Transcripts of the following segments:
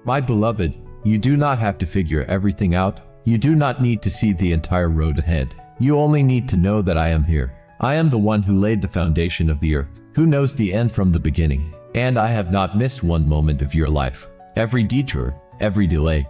My beloved, you do not have to figure everything out. You do not need to see the entire road ahead. You only need to know that I am here. I am the one who laid the foundation of the earth, who knows the end from the beginning. And I have not missed one moment of your life. Every detour, every delay,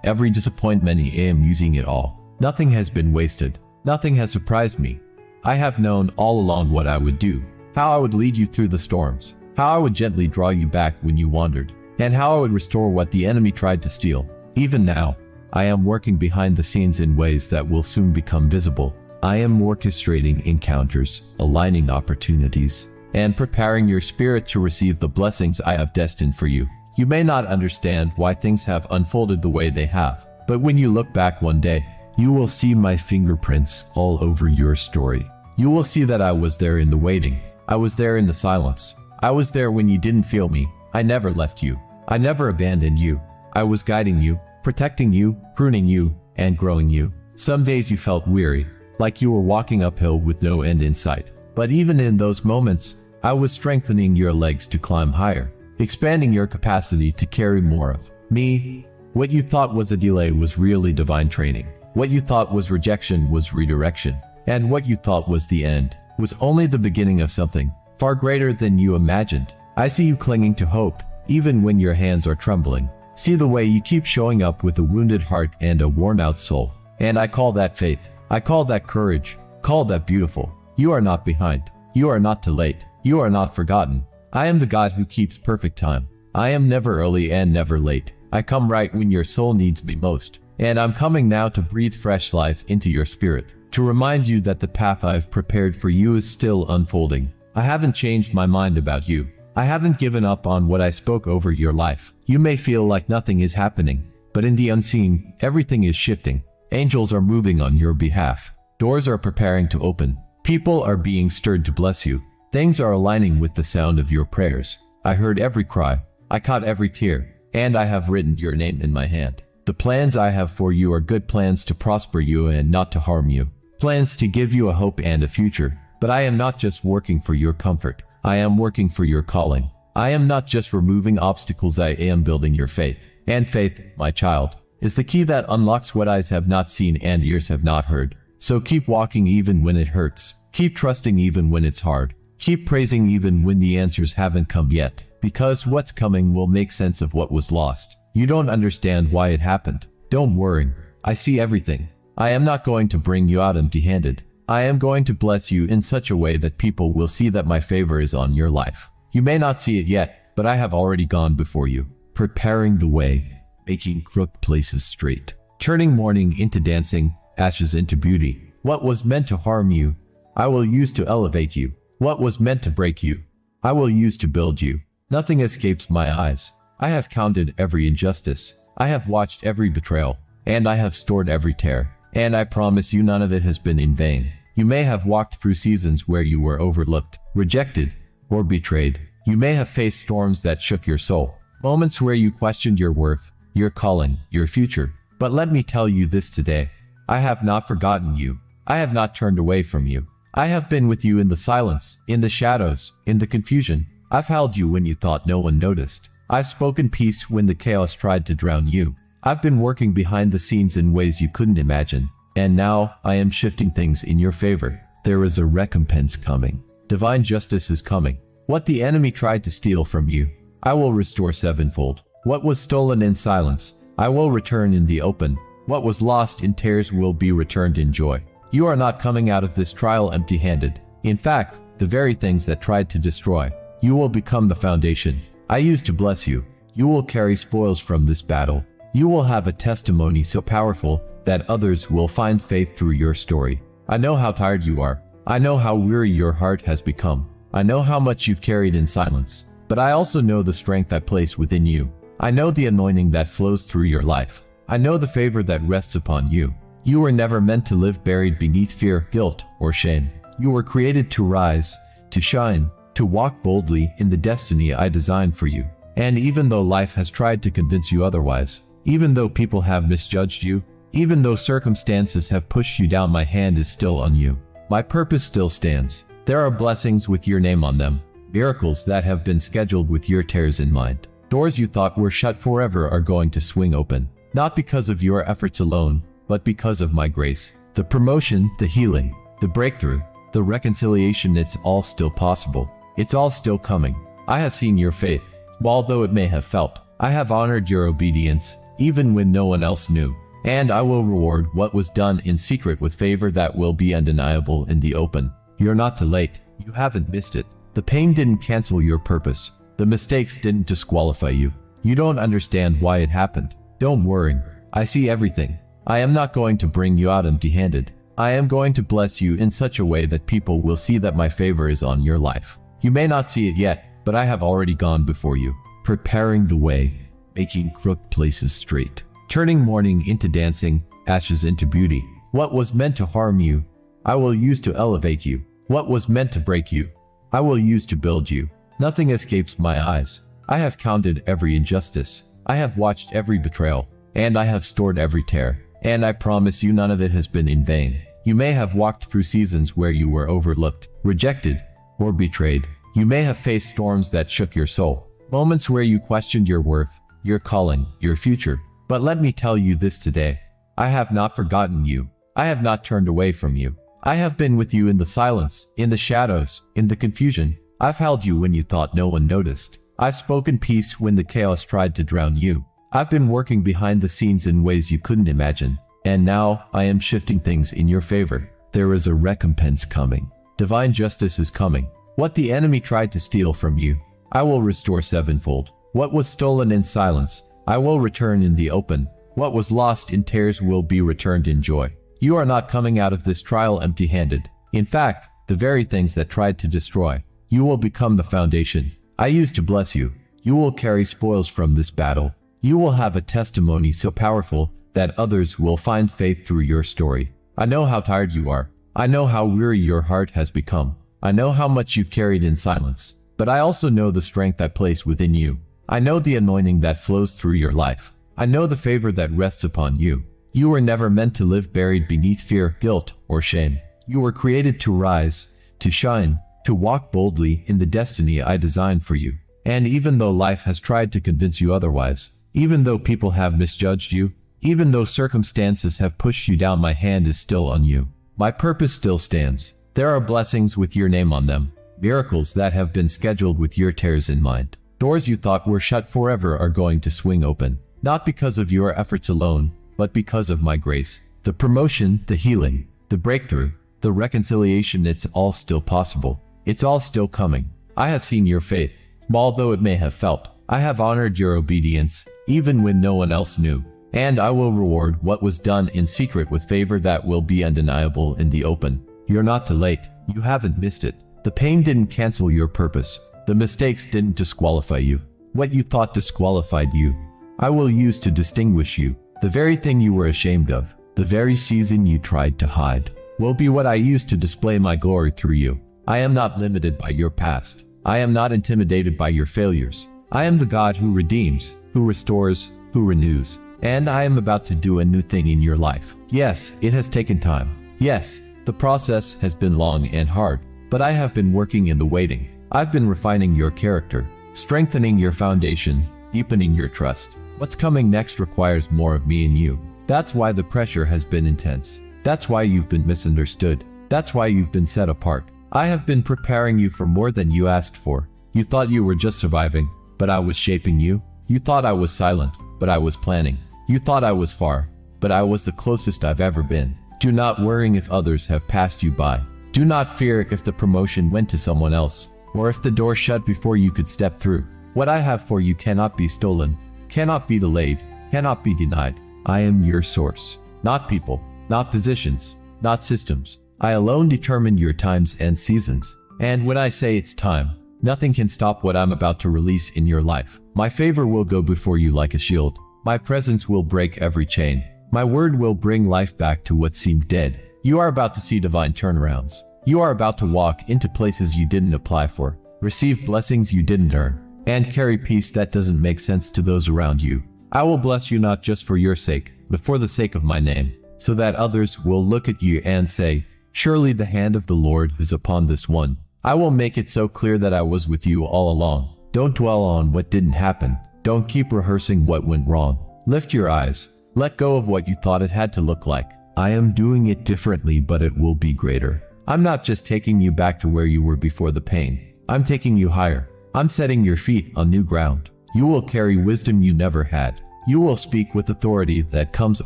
every disappointment, I am using it all. Nothing has been wasted. Nothing has surprised me. I have known all along what I would do, how I would lead you through the storms, how I would gently draw you back when you wandered, and how I would restore what the enemy tried to steal. Even now, I am working behind the scenes in ways that will soon become visible. I am orchestrating encounters, aligning opportunities, and preparing your spirit to receive the blessings I have destined for you. You may not understand why things have unfolded the way they have, but when you look back one day, you will see my fingerprints all over your story. You will see that I was there in the waiting. I was there in the silence. I was there when you didn't feel me. I never left you. I never abandoned you. I was guiding you, protecting you, pruning you, and growing you. Some days you felt weary, like you were walking uphill with no end in sight. But even in those moments, I was strengthening your legs to climb higher, expanding your capacity to carry more of me. What you thought was a delay was really divine training. What you thought was rejection was redirection. And what you thought was the end was only the beginning of something far greater than you imagined. I see you clinging to hope, even when your hands are trembling. See the way you keep showing up with a wounded heart and a worn-out soul. And I call that faith. I call that courage. Call that beautiful. You are not behind. You are not too late. You are not forgotten. I am the God who keeps perfect time. I am never early and never late. I come right when your soul needs me most. And I'm coming now to breathe fresh life into your spirit, to remind you that the path I've prepared for you is still unfolding. I haven't changed my mind about you. I haven't given up on what I spoke over your life. You may feel like nothing is happening, but in the unseen, everything is shifting. Angels are moving on your behalf. Doors are preparing to open. People are being stirred to bless you. Things are aligning with the sound of your prayers. I heard every cry. I caught every tear. And I have written your name in my hand. The plans I have for you are good plans to prosper you and not to harm you. Plans to give you a hope and a future. But I am not just working for your comfort. I am working for your calling. I am not just removing obstacles, I am building your faith. And faith, my child, is the key that unlocks what eyes have not seen and ears have not heard. So keep walking even when it hurts. Keep trusting even when it's hard. Keep praising even when the answers haven't come yet. Because what's coming will make sense of what was lost. You don't understand why it happened. Don't worry. I see everything. I am not going to bring you out empty-handed. I am going to bless you in such a way that people will see that my favor is on your life. You may not see it yet, but I have already gone before you, preparing the way, making crooked places straight, turning mourning into dancing, ashes into beauty. What was meant to harm you, I will use to elevate you. What was meant to break you, I will use to build you. Nothing escapes my eyes. I have counted every injustice. I have watched every betrayal. And I have stored every tear. And I promise you none of it has been in vain. You may have walked through seasons where you were overlooked, rejected, or betrayed. You may have faced storms that shook your soul. Moments where you questioned your worth, your calling, your future. But let me tell you this today. I have not forgotten you. I have not turned away from you. I have been with you in the silence, in the shadows, in the confusion. I've held you when you thought no one noticed. I've spoken peace when the chaos tried to drown you. I've been working behind the scenes in ways you couldn't imagine. And now, I am shifting things in your favor. There is a recompense coming. Divine justice is coming. What the enemy tried to steal from you, I will restore sevenfold. What was stolen in silence, I will return in the open. What was lost in tears will be returned in joy. You are not coming out of this trial empty-handed. In fact, the very things that tried to destroy, you will become the foundation I use to bless you. You will carry spoils from this battle. You will have a testimony so powerful that others will find faith through your story. I know how tired you are. I know how weary your heart has become. I know how much you've carried in silence. But I also know the strength I place within you. I know the anointing that flows through your life. I know the favor that rests upon you. You were never meant to live buried beneath fear, guilt, or shame. You were created to rise, to shine, to walk boldly in the destiny I designed for you. And even though life has tried to convince you otherwise, even though people have misjudged you, even though circumstances have pushed you down, my hand is still on you. My purpose still stands. There are blessings with your name on them, miracles that have been scheduled with your tears in mind. Doors you thought were shut forever are going to swing open. Not because of your efforts alone, but because of my grace. The promotion, the healing, the breakthrough, the reconciliation, it's all still possible. It's all still coming. I have seen your faith, small though it may have felt. I have honored your obedience, even when no one else knew. And I will reward what was done in secret with favor that will be undeniable in the open. You're not too late. You haven't missed it. The pain didn't cancel your purpose. The mistakes didn't disqualify you. You don't understand why it happened. Don't worry. I see everything. I am not going to bring you out empty-handed. I am going to bless you in such a way that people will see that my favor is on your life. You may not see it yet, but I have already gone before you, preparing the way, making crooked places straight, turning mourning into dancing, ashes into beauty. What was meant to harm you, I will use to elevate you. What was meant to break you, I will use to build you. Nothing escapes my eyes. I have counted every injustice. I have watched every betrayal, and I have stored every tear. And I promise you none of it has been in vain. You may have walked through seasons where you were overlooked, rejected, or betrayed. You may have faced storms that shook your soul, moments where you questioned your worth, your calling, your future. But let me tell you this today. I have not forgotten you. I have not turned away from you. I have been with you in the silence, in the shadows, in the confusion. I've held you when you thought no one noticed. I've spoken peace when the chaos tried to drown you. I've been working behind the scenes in ways you couldn't imagine. And now, I am shifting things in your favor. There is a recompense coming. Divine justice is coming. What the enemy tried to steal from you, I will restore sevenfold. What was stolen in silence, I will return in the open. What was lost in tears will be returned in joy. You are not coming out of this trial empty-handed. In fact, the very things that tried to destroy, you will become the foundation I use to bless you. You will carry spoils from this battle. You will have a testimony so powerful that others will find faith through your story. I know how tired you are. I know how weary your heart has become. I know how much you've carried in silence. But I also know the strength I place within you. I know the anointing that flows through your life. I know the favor that rests upon you. You were never meant to live buried beneath fear, guilt, or shame. You were created to rise, to shine, to walk boldly in the destiny I designed for you. And even though life has tried to convince you otherwise, even though people have misjudged you, even though circumstances have pushed you down, my hand is still on you. My purpose still stands. There are blessings with your name on them, miracles that have been scheduled with your tears in mind. Doors you thought were shut forever are going to swing open, not because of your efforts alone, but because of my grace. The promotion, the healing, the breakthrough, the reconciliation, it's all still possible. It's all still coming. I have seen your faith, small though it may have felt. I have honored your obedience, even when no one else knew. And I will reward what was done in secret with favor that will be undeniable in the open. You're not too late. You haven't missed it. The pain didn't cancel your purpose. The mistakes didn't disqualify you. What you thought disqualified you, I will use to distinguish you. The very thing you were ashamed of, the very season you tried to hide, will be what I use to display my glory through you. I am not limited by your past. I am not intimidated by your failures. I am the God who redeems, who restores, who renews. And I am about to do a new thing in your life. Yes, it has taken time. Yes, the process has been long and hard. But I have been working in the waiting. I've been refining your character, strengthening your foundation, deepening your trust. What's coming next requires more of me and you. That's why the pressure has been intense. That's why you've been misunderstood. That's why you've been set apart. I have been preparing you for more than you asked for. You thought you were just surviving, but I was shaping you. You thought I was silent, but I was planning. You thought I was far, but I was the closest I've ever been. Do not worry if others have passed you by. Do not fear if the promotion went to someone else, or if the door shut before you could step through. What I have for you cannot be stolen, cannot be delayed, cannot be denied. I am your source. Not people, not positions, not systems. I alone determine your times and seasons. And when I say it's time, nothing can stop what I'm about to release in your life. My favor will go before you like a shield. My presence will break every chain. My word will bring life back to what seemed dead. You are about to see divine turnarounds. You are about to walk into places you didn't apply for, receive blessings you didn't earn, and carry peace that doesn't make sense to those around you. I will bless you not just for your sake, but for the sake of my name, so that others will look at you and say, "Surely the hand of the Lord is upon this one." I will make it so clear that I was with you all along. Don't dwell on what didn't happen. Don't keep rehearsing what went wrong. Lift your eyes. Let go of what you thought it had to look like. I am doing it differently, but it will be greater. I'm not just taking you back to where you were before the pain. I'm taking you higher. I'm setting your feet on new ground. You will carry wisdom you never had. You will speak with authority that comes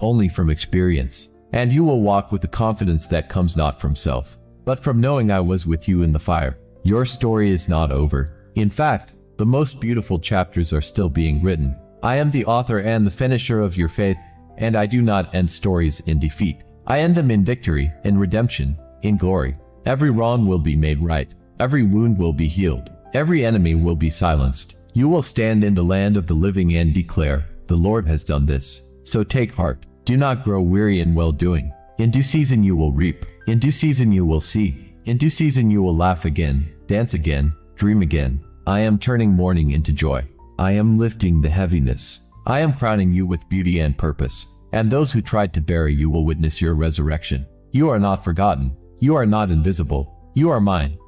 only from experience. And you will walk with the confidence that comes not from self, but from knowing I was with you in the fire. Your story is not over. In fact, the most beautiful chapters are still being written. I am the author and the finisher of your faith, and I do not end stories in defeat. I end them in victory, in redemption, in glory. Every wrong will be made right. Every wound will be healed. Every enemy will be silenced. You will stand in the land of the living and declare, the Lord has done this. So take heart. Do not grow weary in well-doing. In due season you will reap. In due season you will see. In due season you will laugh again, dance again, dream again. I am turning mourning into joy. I am lifting the heaviness. I am crowning you with beauty and purpose. And those who tried to bury you will witness your resurrection. You are not forgotten. You are not invisible. You are mine.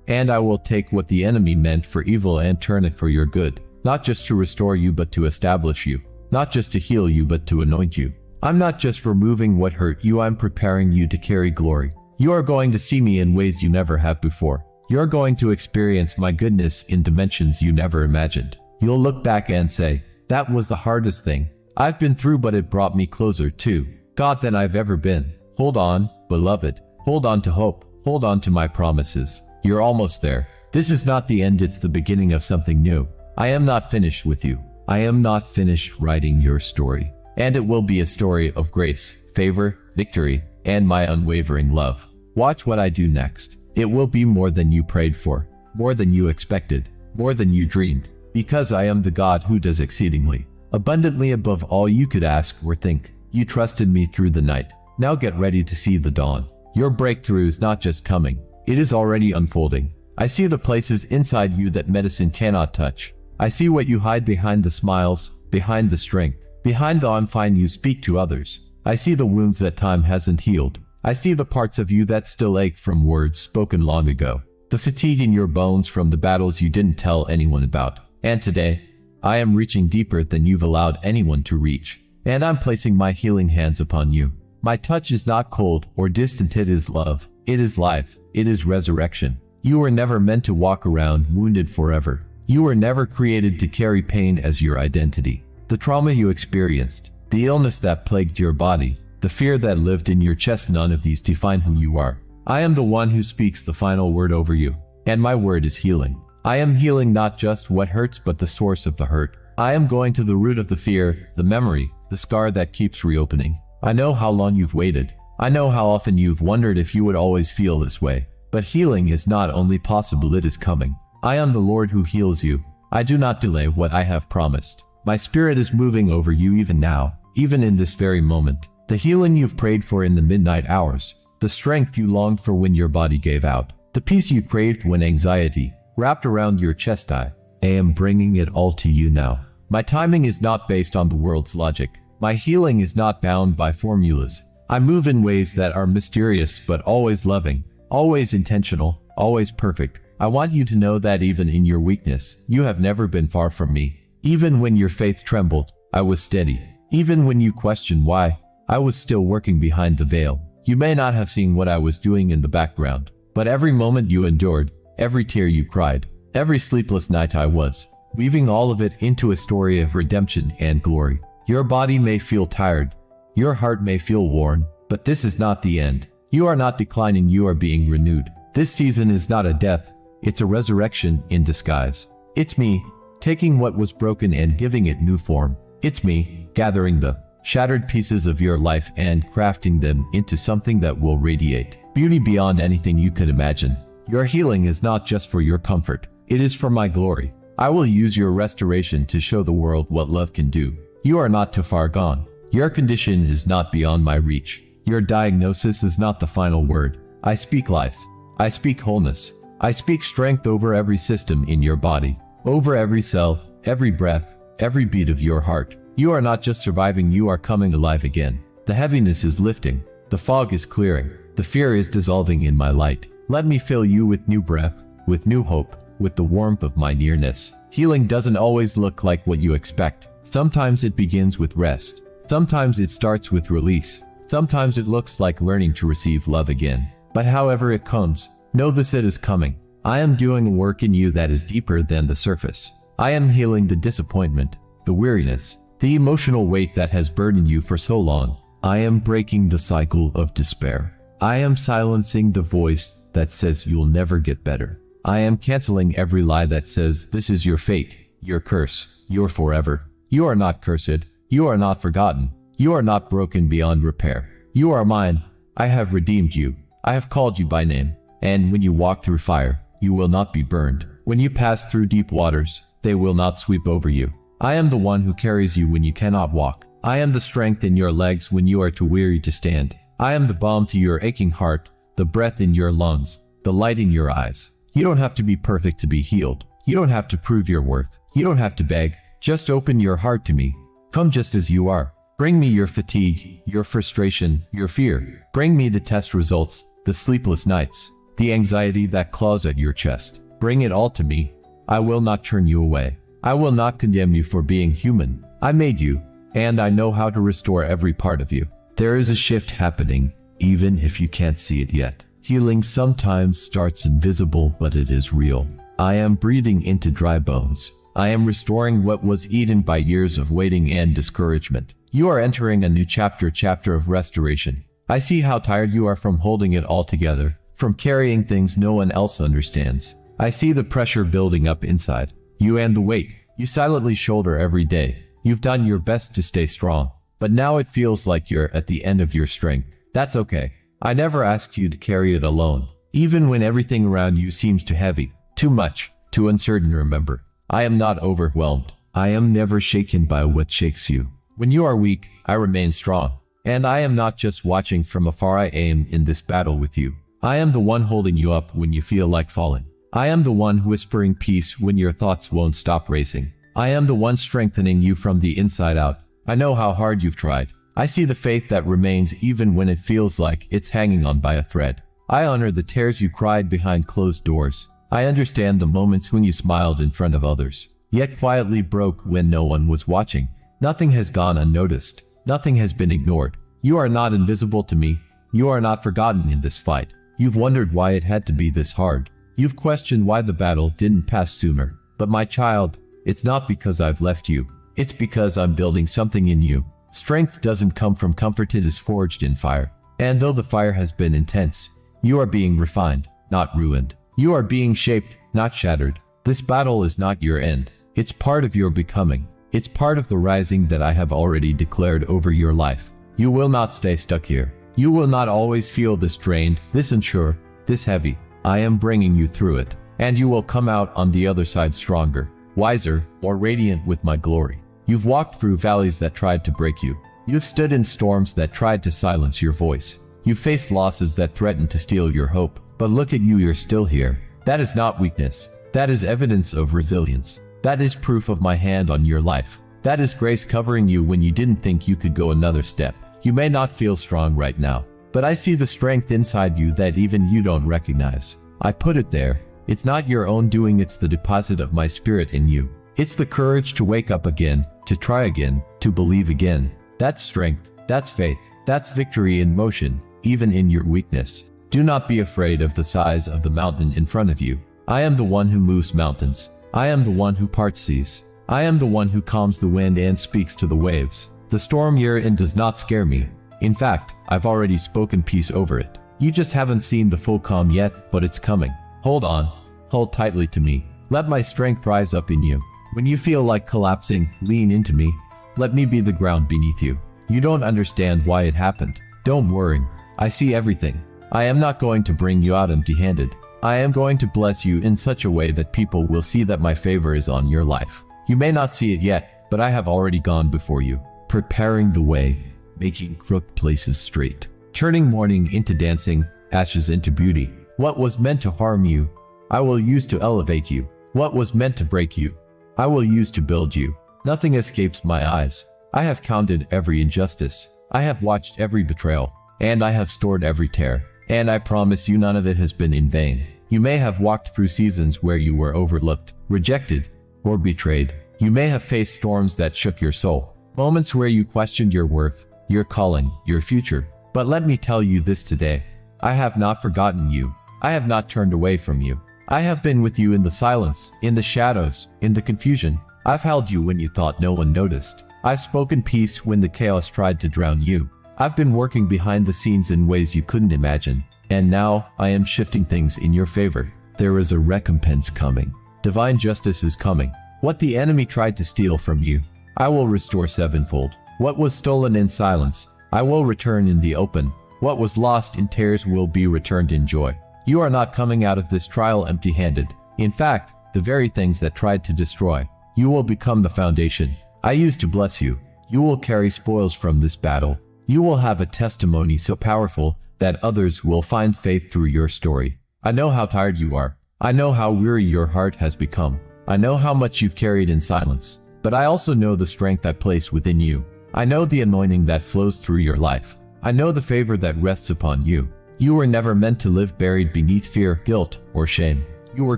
And I will take what the enemy meant for evil and turn it for your good. Not just to restore you but to establish you. Not just to heal you but to anoint you. I'm not just removing what hurt you, I'm preparing you to carry glory. You are going to see me in ways you never have before. You're going to experience my goodness in dimensions you never imagined. You'll look back and say, that was the hardest thing I've been through, but it brought me closer to God than I've ever been. Hold on, beloved. Hold on to hope. Hold on to my promises. You're almost there. This is not the end, it's the beginning of something new. I am not finished with you. I am not finished writing your story. And it will be a story of grace, favor, victory, and my unwavering love. Watch what I do next. It will be more than you prayed for, more than you expected, more than you dreamed. Because I am the God who does exceedingly, abundantly above all you could ask or think. You trusted me through the night. Now get ready to see the dawn. Your breakthrough is not just coming. It is already unfolding. I see the places inside you that medicine cannot touch. I see what you hide behind the smiles, behind the strength, behind the I'm fine you speak to others. I see the wounds that time hasn't healed. I see the parts of you that still ache from words spoken long ago. The fatigue in your bones from the battles you didn't tell anyone about. And today, I am reaching deeper than you've allowed anyone to reach. And I'm placing my healing hands upon you. My touch is not cold or distant, it is love. It is life. It is resurrection. You were never meant to walk around wounded forever. You were never created to carry pain as your identity. The trauma you experienced, the illness that plagued your body, the fear that lived in your chest, none of these define who you are. I am the one who speaks the final word over you, and my word is healing. I am healing not just what hurts but the source of the hurt. I am going to the root of the fear, the memory, the scar that keeps reopening. I know how long you've waited. I know how often you've wondered if you would always feel this way. But healing is not only possible, it is coming. I am the Lord who heals you. I do not delay what I have promised. My spirit is moving over you even now, even in this very moment. The healing you've prayed for in the midnight hours, the strength you longed for when your body gave out, the peace you craved when anxiety wrapped around your chest, I am bringing it all to you now. My timing is not based on the world's logic. My healing is not bound by formulas. I move in ways that are mysterious but always loving, always intentional, always perfect. I want you to know that even in your weakness, you have never been far from me. Even when your faith trembled, I was steady. Even when you questioned why, I was still working behind the veil. You may not have seen what I was doing in the background, but every moment you endured, every tear you cried, every sleepless night, I was weaving all of it into a story of redemption and glory. Your body may feel tired, your heart may feel worn, but this is not the end. You are not declining, you are being renewed. This season is not a death, it's a resurrection in disguise. It's me, taking what was broken and giving it new form. It's me, gathering the shattered pieces of your life and crafting them into something that will radiate beauty beyond anything you could imagine. Your healing is not just for your comfort, it is for my glory. I will use your restoration to show the world what love can do. You are not too far gone. Your condition is not beyond my reach. Your diagnosis is not the final word. I speak life. I speak wholeness. I speak strength over every system in your body, over every cell, every breath, every beat of your heart. You are not just surviving, you are coming alive again. The heaviness is lifting. The fog is clearing. The fear is dissolving in my light. Let me fill you with new breath, with new hope, with the warmth of my nearness. Healing doesn't always look like what you expect. Sometimes it begins with rest. Sometimes it starts with release. Sometimes it looks like learning to receive love again. But however it comes, know this: it is coming. I am doing a work in you that is deeper than the surface. I am healing the disappointment, the weariness, the emotional weight that has burdened you for so long. I am breaking the cycle of despair. I am silencing the voice that says you'll never get better. I am canceling every lie that says this is your fate, your curse, your forever. You are not cursed. You are not forgotten. You are not broken beyond repair. You are mine. I have redeemed you. I have called you by name. And when you walk through fire, you will not be burned. When you pass through deep waters, they will not sweep over you. I am the one who carries you when you cannot walk. I am the strength in your legs when you are too weary to stand. I am the balm to your aching heart, the breath in your lungs, the light in your eyes. You don't have to be perfect to be healed. You don't have to prove your worth. You don't have to beg. Just open your heart to me. Come just as you are. Bring me your fatigue, your frustration, your fear. Bring me the test results, the sleepless nights, the anxiety that claws at your chest. Bring it all to me. I will not turn you away. I will not condemn you for being human. I made you, and I know how to restore every part of you. There is a shift happening, even if you can't see it yet. Healing sometimes starts invisible, but it is real. I am breathing into dry bones. I am restoring what was eaten by years of waiting and discouragement. You are entering a new chapter of restoration. I see how tired you are from holding it all together, from carrying things no one else understands. I see the pressure building up inside you and the weight you silently shoulder every day. You've done your best to stay strong, but now it feels like you're at the end of your strength. That's okay. I never asked you to carry it alone. Even when everything around you seems too heavy, too much, too uncertain, remember, I am not overwhelmed. I am never shaken by what shakes you. When you are weak, I remain strong. And I am not just watching from afar. I am in this battle with you. I am the one holding you up when you feel like falling. I am the one whispering peace when your thoughts won't stop racing. I am the one strengthening you from the inside out. I know how hard you've tried. I see the faith that remains even when it feels like it's hanging on by a thread. I honor the tears you cried behind closed doors. I understand the moments when you smiled in front of others, yet quietly broke when no one was watching. Nothing has gone unnoticed. Nothing has been ignored. You are not invisible to me. You are not forgotten in this fight. You've wondered why it had to be this hard. You've questioned why the battle didn't pass sooner. But my child, it's not because I've left you. It's because I'm building something in you. Strength doesn't come from comfort, it is forged in fire. And though the fire has been intense, you are being refined, not ruined. You are being shaped, not shattered. This battle is not your end. It's part of your becoming. It's part of the rising that I have already declared over your life. You will not stay stuck here. You will not always feel this drained, this unsure, this heavy. I am bringing you through it. And you will come out on the other side stronger, wiser, more radiant with my glory. You've walked through valleys that tried to break you. You've stood in storms that tried to silence your voice. You've faced losses that threatened to steal your hope. But look at you, you're still here. That is not weakness. That is evidence of resilience. That is proof of my hand on your life. That is grace covering you when you didn't think you could go another step. You may not feel strong right now, but I see the strength inside you that even you don't recognize. I put it there. It's not your own doing, it's the deposit of my spirit in you. It's the courage to wake up again, to try again, to believe again. That's strength. That's faith. That's victory in motion, even in your weakness. Do not be afraid of the size of the mountain in front of you. I am the one who moves mountains. I am the one who parts seas. I am the one who calms the wind and speaks to the waves. The storm you're in does not scare me. In fact, I've already spoken peace over it. You just haven't seen the full calm yet, but it's coming. Hold on. Hold tightly to me. Let my strength rise up in you. When you feel like collapsing, lean into me. Let me be the ground beneath you. You don't understand why it happened. Don't worry. I see everything. I am not going to bring you out empty-handed. I am going to bless you in such a way that people will see that my favor is on your life. You may not see it yet, but I have already gone before you, preparing the way, making crooked places straight, turning mourning into dancing, ashes into beauty. What was meant to harm you, I will use to elevate you. What was meant to break you, I will use to build you. Nothing escapes my eyes. I have counted every injustice. I have watched every betrayal. And I have stored every tear. And I promise you none of it has been in vain. You may have walked through seasons where you were overlooked, rejected, or betrayed. You may have faced storms that shook your soul, moments where you questioned your worth, your calling, your future. But let me tell you this today. I have not forgotten you. I have not turned away from you. I have been with you in the silence, in the shadows, in the confusion. I've held you when you thought no one noticed. I've spoken peace when the chaos tried to drown you. I've been working behind the scenes in ways you couldn't imagine. And now, I am shifting things in your favor. There is a recompense coming. Divine justice is coming. What the enemy tried to steal from you, I will restore sevenfold. What was stolen in silence, I will return in the open. What was lost in tears will be returned in joy. You are not coming out of this trial empty-handed. In fact, the very things that tried to destroy, you will become the foundation I used to bless you. You will carry spoils from this battle. You will have a testimony so powerful that others will find faith through your story. I know how tired you are. I know how weary your heart has become. I know how much you've carried in silence. But I also know the strength I place within you. I know the anointing that flows through your life. I know the favor that rests upon you. You were never meant to live buried beneath fear, guilt, or shame. You were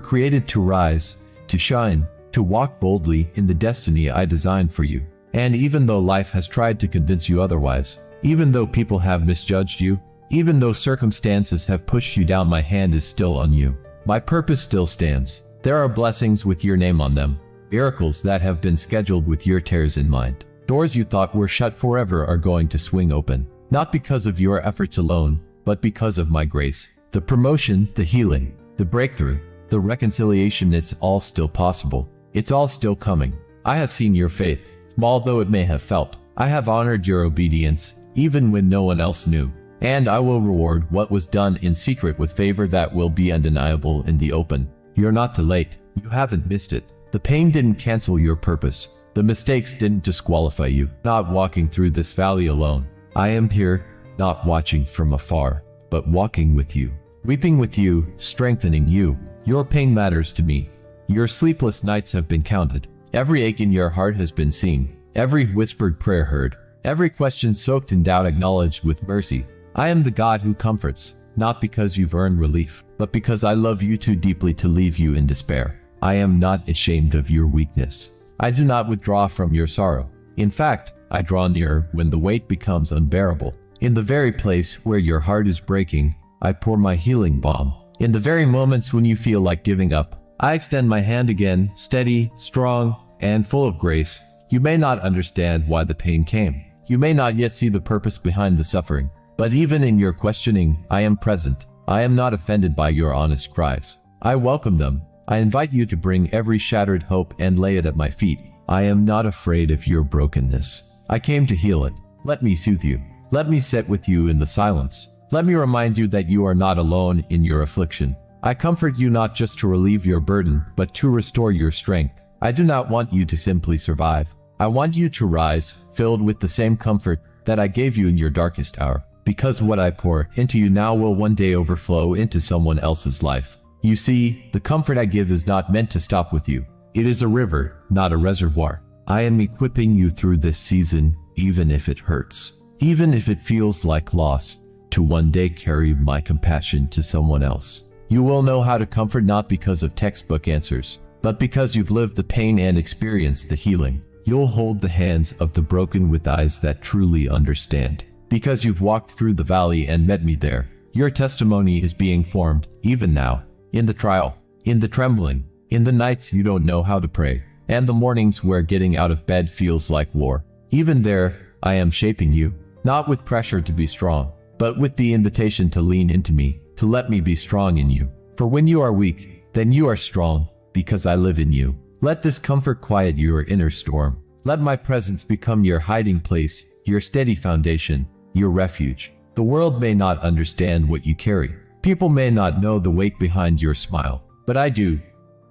created to rise, to shine, to walk boldly in the destiny I designed for you. And even though life has tried to convince you otherwise, even though people have misjudged you, even though circumstances have pushed you down, my hand is still on you. My purpose still stands. There are blessings with your name on them. Miracles that have been scheduled with your tears in mind. Doors you thought were shut forever are going to swing open. Not because of your efforts alone, but because of my grace. The promotion, the healing, the breakthrough, the reconciliation, it's all still possible. It's all still coming. I have seen your faith, small though it may have felt. I have honored your obedience, even when no one else knew. And I will reward what was done in secret with favor that will be undeniable in the open. You're not too late. You haven't missed it. The pain didn't cancel your purpose. The mistakes didn't disqualify you. Not walking through this valley alone. I am here, not watching from afar, but walking with you. Weeping with you, strengthening you. Your pain matters to me. Your sleepless nights have been counted. Every ache in your heart has been seen. Every whispered prayer heard. Every question soaked in doubt acknowledged with mercy. I am the God who comforts, not because you've earned relief, but because I love you too deeply to leave you in despair. I am not ashamed of your weakness. I do not withdraw from your sorrow. In fact, I draw near when the weight becomes unbearable. In the very place where your heart is breaking, I pour my healing balm. In the very moments when you feel like giving up, I extend my hand again, steady, strong, and full of grace. You may not understand why the pain came. You may not yet see the purpose behind the suffering. But even in your questioning, I am present. I am not offended by your honest cries. I welcome them. I invite you to bring every shattered hope and lay it at my feet. I am not afraid of your brokenness. I came to heal it. Let me soothe you. Let me sit with you in the silence. Let me remind you that you are not alone in your affliction. I comfort you not just to relieve your burden, but to restore your strength. I do not want you to simply survive. I want you to rise, filled with the same comfort that I gave you in your darkest hour. Because what I pour into you now will one day overflow into someone else's life. You see, the comfort I give is not meant to stop with you. It is a river, not a reservoir. I am equipping you through this season, even if it hurts. Even if it feels like loss, to one day carry my compassion to someone else. You will know how to comfort not because of textbook answers, but because you've lived the pain and experienced the healing. You'll hold the hands of the broken with eyes that truly understand. Because you've walked through the valley and met me there. Your testimony is being formed, even now. In the trial, in the trembling, in the nights you don't know how to pray, and the mornings where getting out of bed feels like war. Even there, I am shaping you, not with pressure to be strong, but with the invitation to lean into me, to let me be strong in you. For when you are weak, then you are strong, because I live in you. Let this comfort quiet your inner storm. Let my presence become your hiding place, your steady foundation, your refuge. The world may not understand what you carry. People may not know the weight behind your smile, but I do.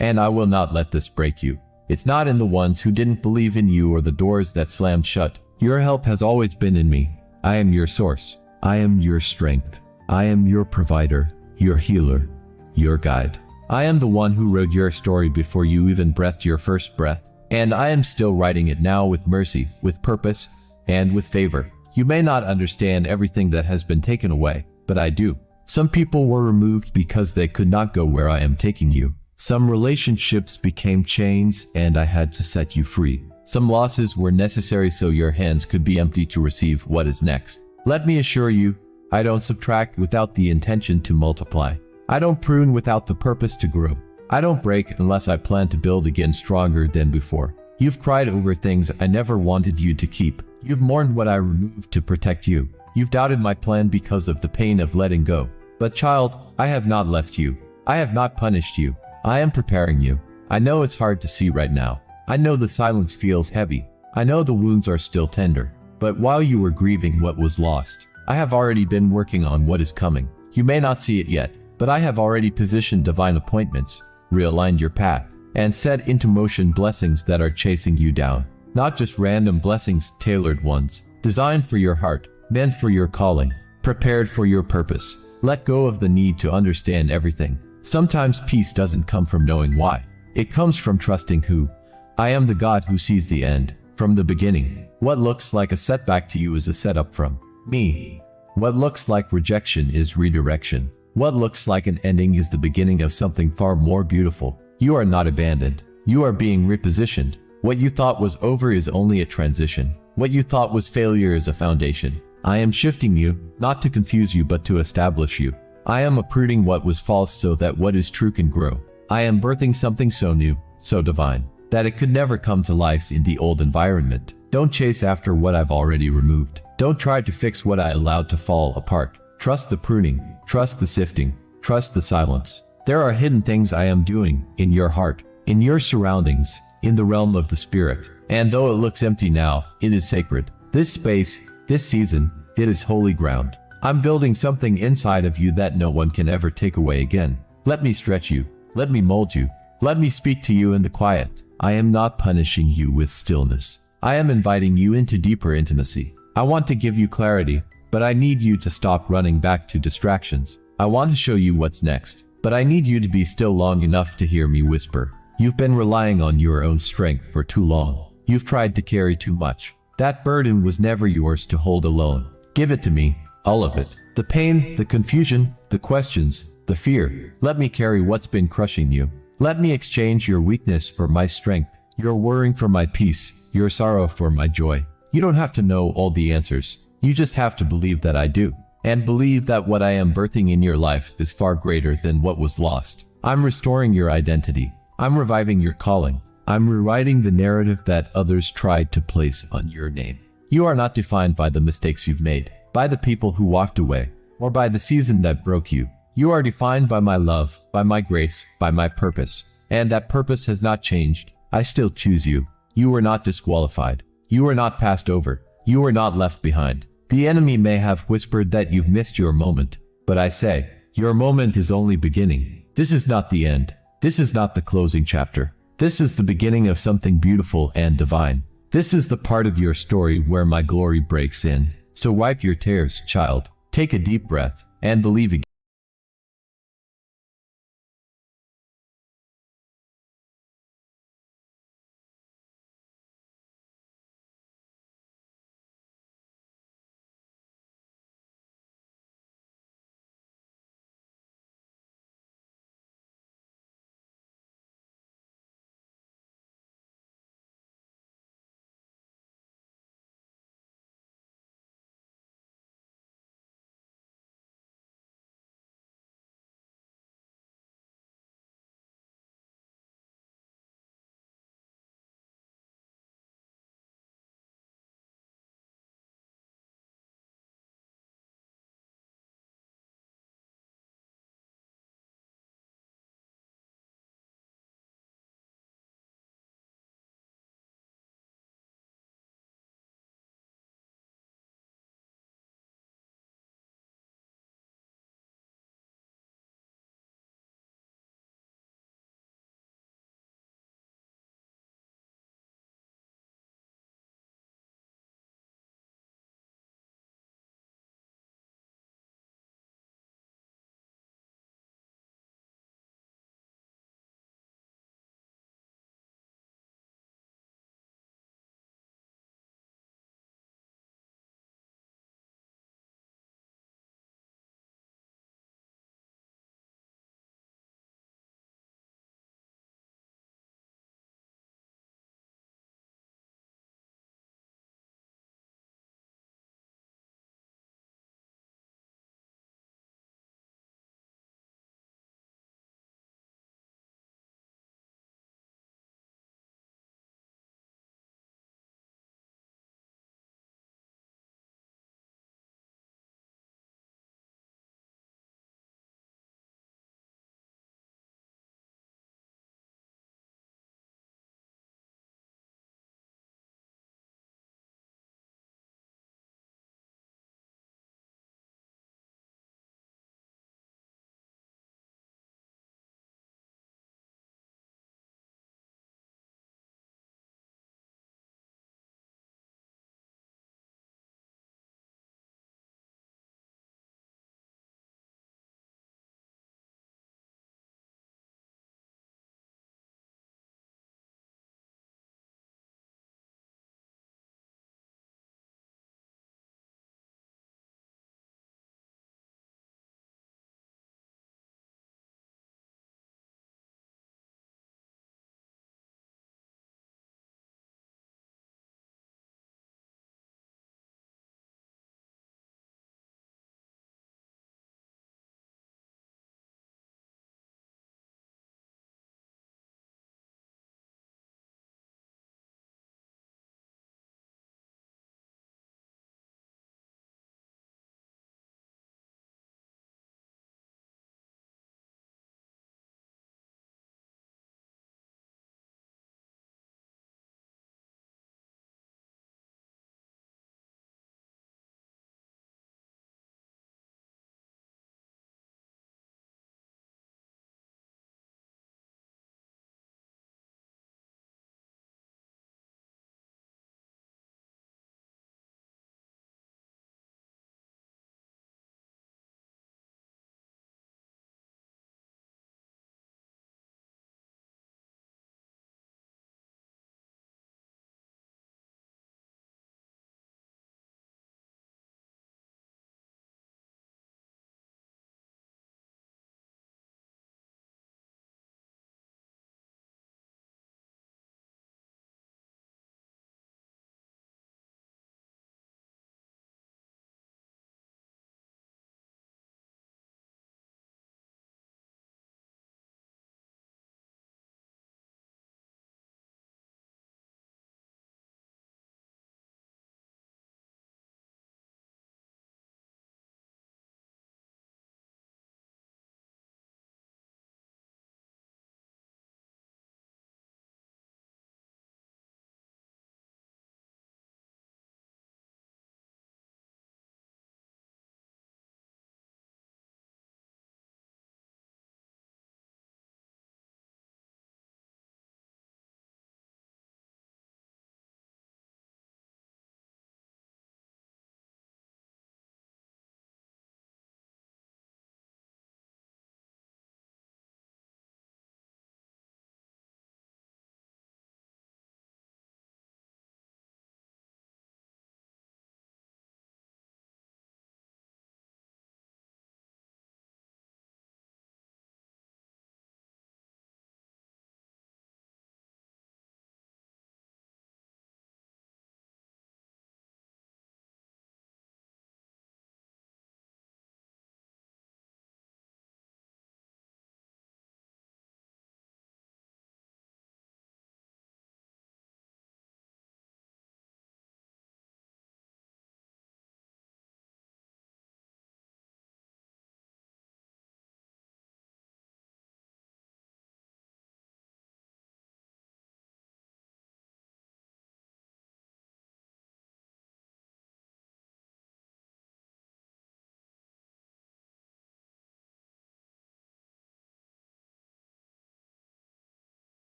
And I will not let this break you. It's not in the ones who didn't believe in you or the doors that slammed shut. Your help has always been in me. I am your source. I am your strength. I am your provider, your healer, your guide. I am the one who wrote your story before you even breathed your first breath. And I am still writing it now with mercy, with purpose, and with favor. You may not understand everything that has been taken away, but I do. Some people were removed because they could not go where I am taking you. Some relationships became chains and I had to set you free. Some losses were necessary so your hands could be empty to receive what is next. Let me assure you, I don't subtract without the intention to multiply. I don't prune without the purpose to grow. I don't break unless I plan to build again stronger than before. You've cried over things I never wanted you to keep. You've mourned what I removed to protect you. You've doubted my plan because of the pain of letting go. But child, I have not left you. I have not punished you. I am preparing you. I know it's hard to see right now. I know the silence feels heavy. I know the wounds are still tender. But while you were grieving what was lost, I have already been working on what is coming. You may not see it yet, but I have already positioned divine appointments, realigned your path, and set into motion blessings that are chasing you down. Not just random blessings, tailored ones, designed for your heart, meant for your calling, prepared for your purpose. Let go of the need to understand everything. Sometimes peace doesn't come from knowing why. It comes from trusting who. I am the God who sees the end, from the beginning. What looks like a setback to you is a setup from me. What looks like rejection is redirection. What looks like an ending is the beginning of something far more beautiful. You are not abandoned. You are being repositioned. What you thought was over is only a transition. What you thought was failure is a foundation. I am shifting you, not to confuse you but to establish you. I am uprooting what was false so that what is true can grow. I am birthing something so new, so divine, that it could never come to life in the old environment. Don't chase after what I've already removed. Don't try to fix what I allowed to fall apart. Trust the pruning, trust the sifting, trust the silence. There are hidden things I am doing in your heart, in your surroundings, in the realm of the spirit. And though it looks empty now, it is sacred. This space, this season, it is holy ground. I'm building something inside of you that no one can ever take away again. Let me stretch you. Let me mold you. Let me speak to you in the quiet. I am not punishing you with stillness. I am inviting you into deeper intimacy. I want to give you clarity, but I need you to stop running back to distractions. I want to show you what's next, but I need you to be still long enough to hear me whisper. You've been relying on your own strength for too long. You've tried to carry too much. That burden was never yours to hold alone. Give it to me, all of it. The pain, the confusion, the questions, the fear. Let me carry what's been crushing you. Let me exchange your weakness for my strength, your worrying for my peace, your sorrow for my joy. You don't have to know all the answers. You just have to believe that I do. And believe that what I am birthing in your life is far greater than what was lost. I'm restoring your identity. I'm reviving your calling. I'm rewriting the narrative that others tried to place on your name. You are not defined by the mistakes you've made, by the people who walked away, or by the season that broke you. You are defined by my love, by my grace, by my purpose. And that purpose has not changed. I still choose you. You were not disqualified. You were not passed over. You were not left behind. The enemy may have whispered that you've missed your moment, but I say, your moment is only beginning. This is not the end. This is not the closing chapter. This is the beginning of something beautiful and divine. This is the part of your story where my glory breaks in. So wipe your tears, child. Take a deep breath, and believe again.